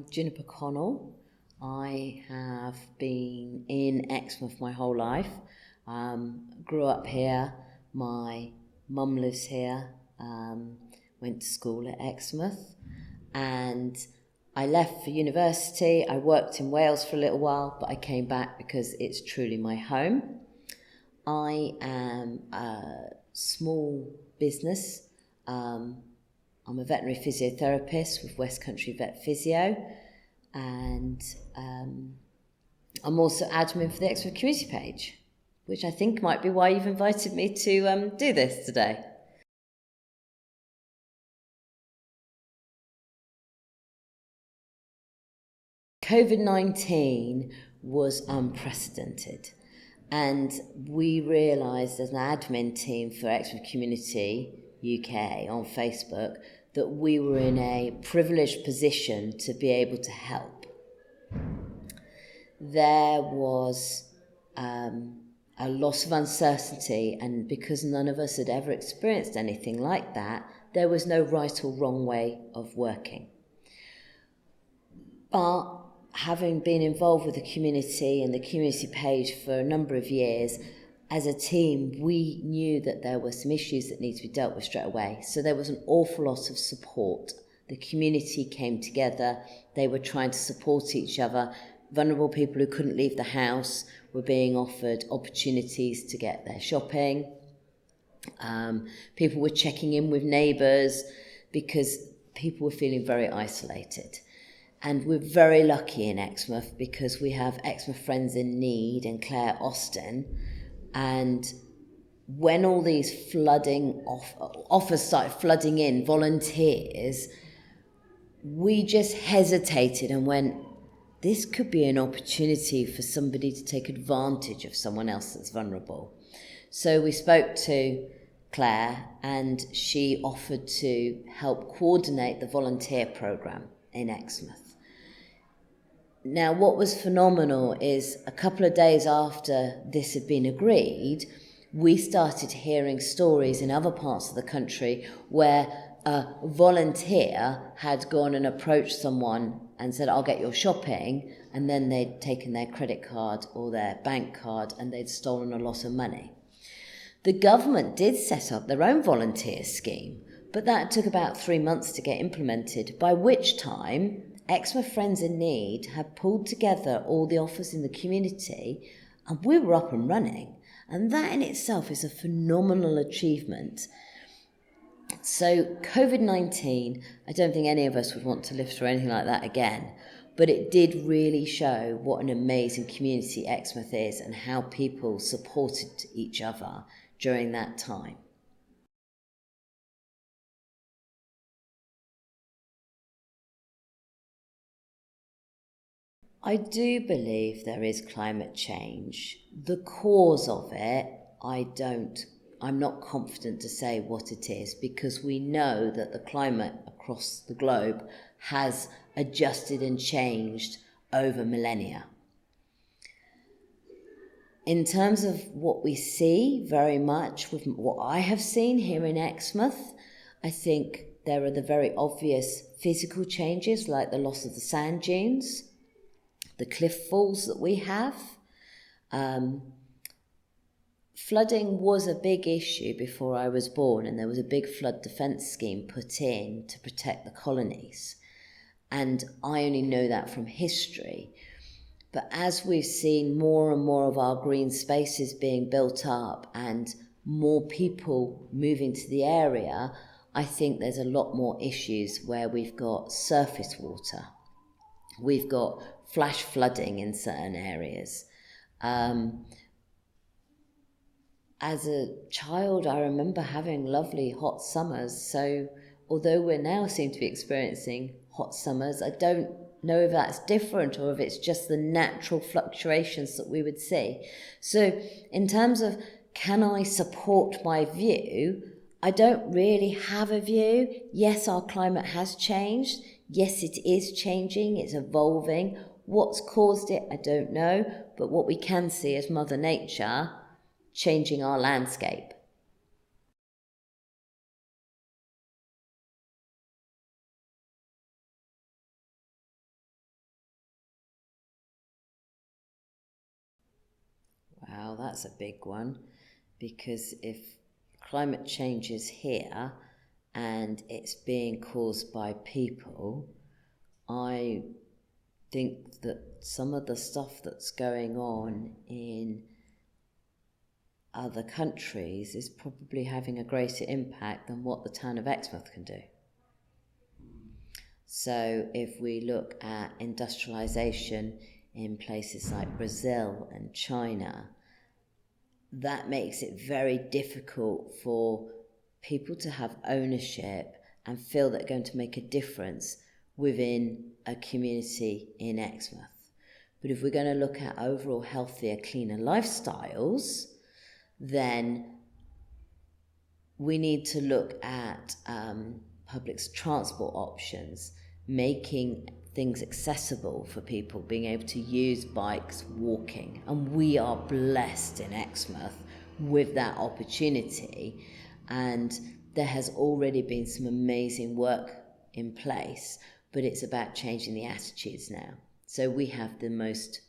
Juniper Connal. I have been in Exmouth my whole life. Grew up here. My mum lives here. Went to school at Exmouth, and I left for university. I worked in Wales for a little while, but I came back because it's truly my home. I am a small business. I'm a veterinary physiotherapist with West Country Vet Physio, and I'm also admin for the Exmouth Community Page, which I think might be why you've invited me to do this today. COVID-19 was unprecedented, and we realised as an admin team for Exmouth Community UK on Facebook that we were in a privileged position to be able to help. There was a loss of uncertainty, and because none of us had ever experienced anything like that, there was no right or wrong way of working. But having been involved with the community and the community page for a number of years, as a team, we knew that there were some issues that needed to be dealt with straight away. So there was an awful lot of support. The community came together. They were trying to support each other. Vulnerable people who couldn't leave the house were being offered opportunities to get their shopping. People were checking in with neighbours because people were feeling very isolated. And we're very lucky in Exmouth because we have Exmouth Friends in Need and Claire Austin. And when all these flooding offers started flooding in, volunteers, we just hesitated and went, this could be an opportunity for somebody to take advantage of someone else that's vulnerable. So we spoke to Claire, and she offered to help coordinate the volunteer programme in Exmouth. Now, what was phenomenal is a couple of days after this had been agreed, we started hearing stories in other parts of the country where a volunteer had gone and approached someone and said, I'll get your shopping, and then they'd taken their credit card or their bank card and they'd stolen a lot of money. The government did set up their own volunteer scheme, but that took about 3 months to get implemented, by which time Exmouth Friends in Need had pulled together all the offers in the community, and we were up and running. And that in itself is a phenomenal achievement. So COVID-19, I don't think any of us would want to live through anything like that again, but it did really show what an amazing community Exmouth is and how people supported each other during that time. I do believe there is climate change. The cause of it, I'm not confident to say what it is, because we know that the climate across the globe has adjusted and changed over millennia. In terms of what we see, very much with what I have seen here in Exmouth, I think there are the very obvious physical changes like the loss of the sand dunes, the cliff falls that we have. Flooding was a big issue before I was born, and there was a big flood defence scheme put in to protect the colonies. And I only know that from history. But as we've seen more and more of our green spaces being built up and more people moving to the area, I think there's a lot more issues where we've got surface water. We've got flash flooding in certain areas. As a child, I remember having lovely hot summers. So although we now seem to be experiencing hot summers, I don't know if that's different or if it's just the natural fluctuations that we would see. So in terms of can I support my view, I don't really have a view. Yes, our climate has changed. Yes, it is changing. It's evolving. What's caused it, I don't know. But what we can see is Mother Nature changing our landscape. Wow, that's a big one, because if climate change is here and it's being caused by people, I think that some of the stuff that's going on in other countries is probably having a greater impact than what the town of Exmouth can do. So if we look at industrialization in places like Brazil and China, that makes it very difficult for people to have ownership and feel they're going to make a difference within a community in Exmouth. But if we're going to look at overall healthier, cleaner lifestyles, then we need to look at public transport options, making things accessible for people, being able to use bikes, walking. And we are blessed in Exmouth with that opportunity. And there has already been some amazing work in place, but it's about changing the attitudes now. So we have the most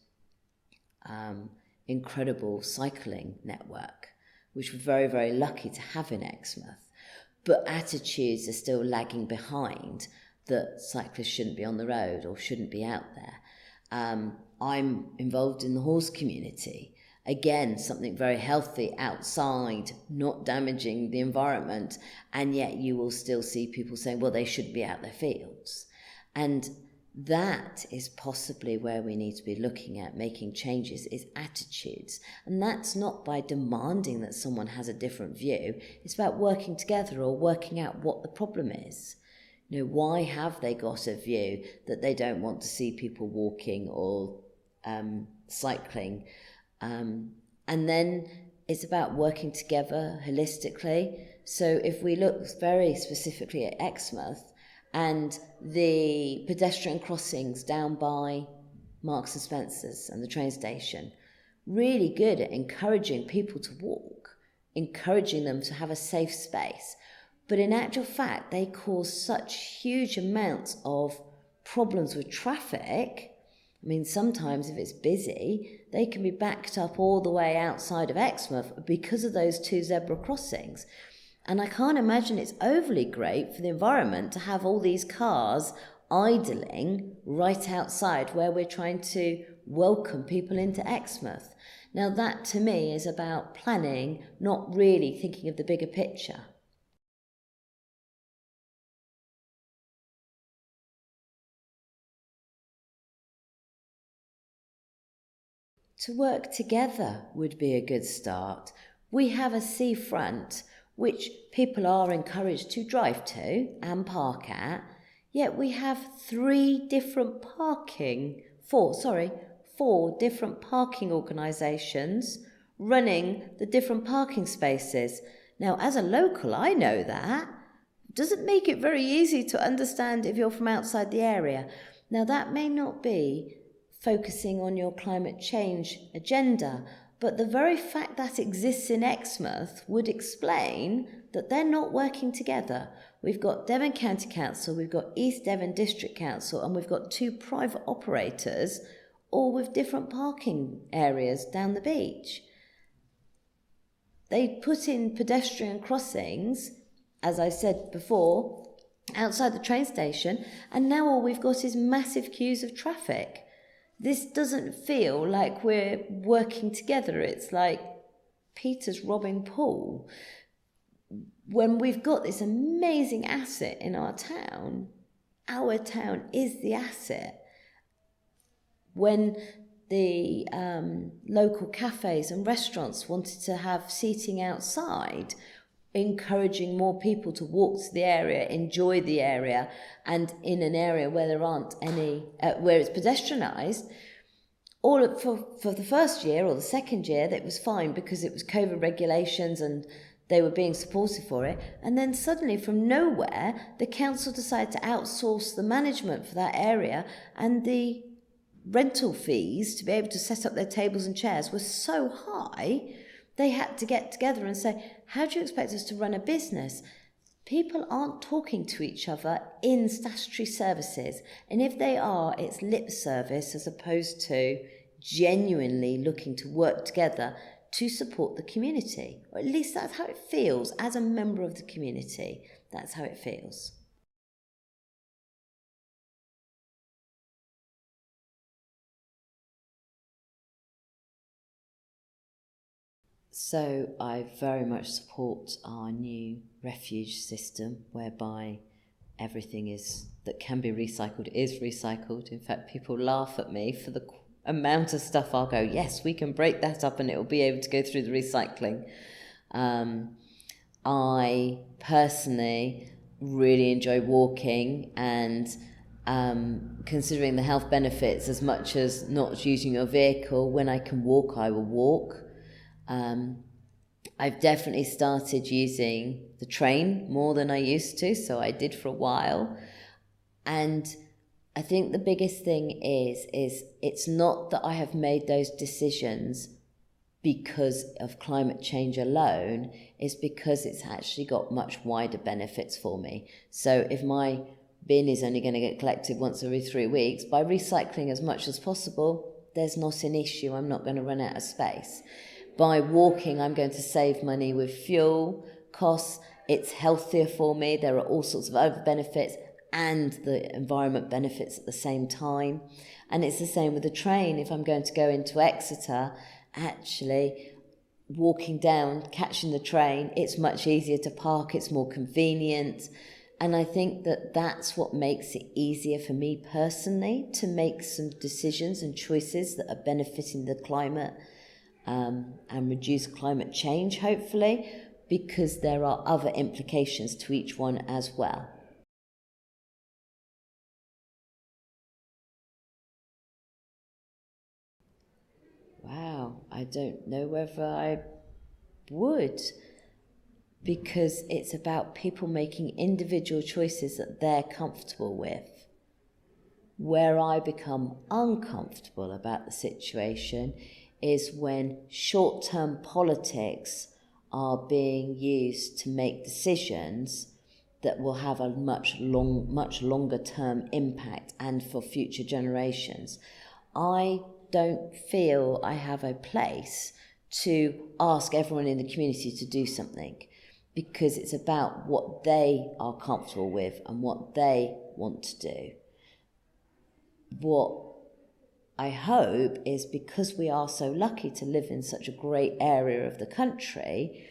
incredible cycling network, which we're very, very lucky to have in Exmouth. But attitudes are still lagging behind, that cyclists shouldn't be on the road or shouldn't be out there. I'm involved in the horse community. Again, something very healthy outside, not damaging the environment, and yet you will still see people saying, well, they should be out their fields. And that is possibly where we need to be looking at making changes, is attitudes. And that's not by demanding that someone has a different view. It's about working together or working out what the problem is. You know, why have they got a view that they don't want to see people walking or cycling? And then it's about working together holistically. So if we look very specifically at Exmouth and the pedestrian crossings down by Marks and Spencer's and the train station, really good at encouraging people to walk, encouraging them to have a safe space. But in actual fact, they cause such huge amounts of problems with traffic. I mean, sometimes if it's busy, they can be backed up all the way outside of Exmouth because of those two zebra crossings. And I can't imagine it's overly great for the environment to have all these cars idling right outside where we're trying to welcome people into Exmouth. Now, that to me is about planning, not really thinking of the bigger picture. To work together would be a good start. We have a seafront which people are encouraged to drive to and park at, yet we have four different parking organisations running the different parking spaces. Now, as a local, I know that. Doesn't make it very easy to understand if you're from outside the area. Now, that may not be focusing on your climate change agenda, but the very fact that exists in Exmouth would explain that they're not working together. We've got Devon County Council, we've got East Devon District Council, and we've got two private operators, all with different parking areas down the beach. They put in pedestrian crossings, as I said before, outside the train station, and now all we've got is massive queues of traffic. This doesn't feel like we're working together. It's like Peter's robbing Paul. When we've got this amazing asset in our town is the asset. When the local cafes and restaurants wanted to have seating outside, encouraging more people to walk to the area, enjoy the area, and in an area where there aren't any, where it's pedestrianised, for the first year or the second year, that was fine because it was COVID regulations and they were being supportive for it. And then suddenly, from nowhere, the council decided to outsource the management for that area, and the rental fees to be able to set up their tables and chairs were so high, they had to get together and say, how do you expect us to run a business? People aren't talking to each other in statutory services. And if they are, it's lip service as opposed to genuinely looking to work together to support the community, or at least that's how it feels as a member of the community. That's how it feels. So I very much support our new refuge system, whereby everything that can be recycled is recycled. In fact, people laugh at me for the amount of stuff I'll go, yes, we can break that up and it will be able to go through the recycling. I personally really enjoy walking, and considering the health benefits, as much as not using your vehicle, when I can walk, I will walk. I've definitely started using the train more than I used to, so I did for a while. And I think the biggest thing is it's not that I have made those decisions because of climate change alone, it's because it's actually got much wider benefits for me. So if my bin is only going to get collected once every 3 weeks, by recycling as much as possible, there's not an issue. I'm not going to run out of space. By walking, I'm going to save money with fuel costs. It's healthier for me. There are all sorts of other benefits and the environment benefits at the same time. And it's the same with the train. If I'm going to go into Exeter, actually walking down, catching the train, it's much easier to park, it's more convenient. And I think that that's what makes it easier for me personally to make some decisions and choices that are benefiting the climate and reduce climate change, hopefully, because there are other implications to each one as well. Wow, I don't know whether I would, because it's about people making individual choices that they're comfortable with. Where I become uncomfortable about the situation is when short-term politics are being used to make decisions that will have a much longer term impact and for future generations. I don't feel I have a place to ask everyone in the community to do something, because it's about what they are comfortable with and what they want to do. What I hope is, because we are so lucky to live in such a great area of the country,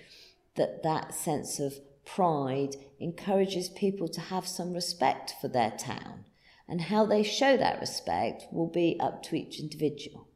that sense of pride encourages people to have some respect for their town. And how they show that respect will be up to each individual.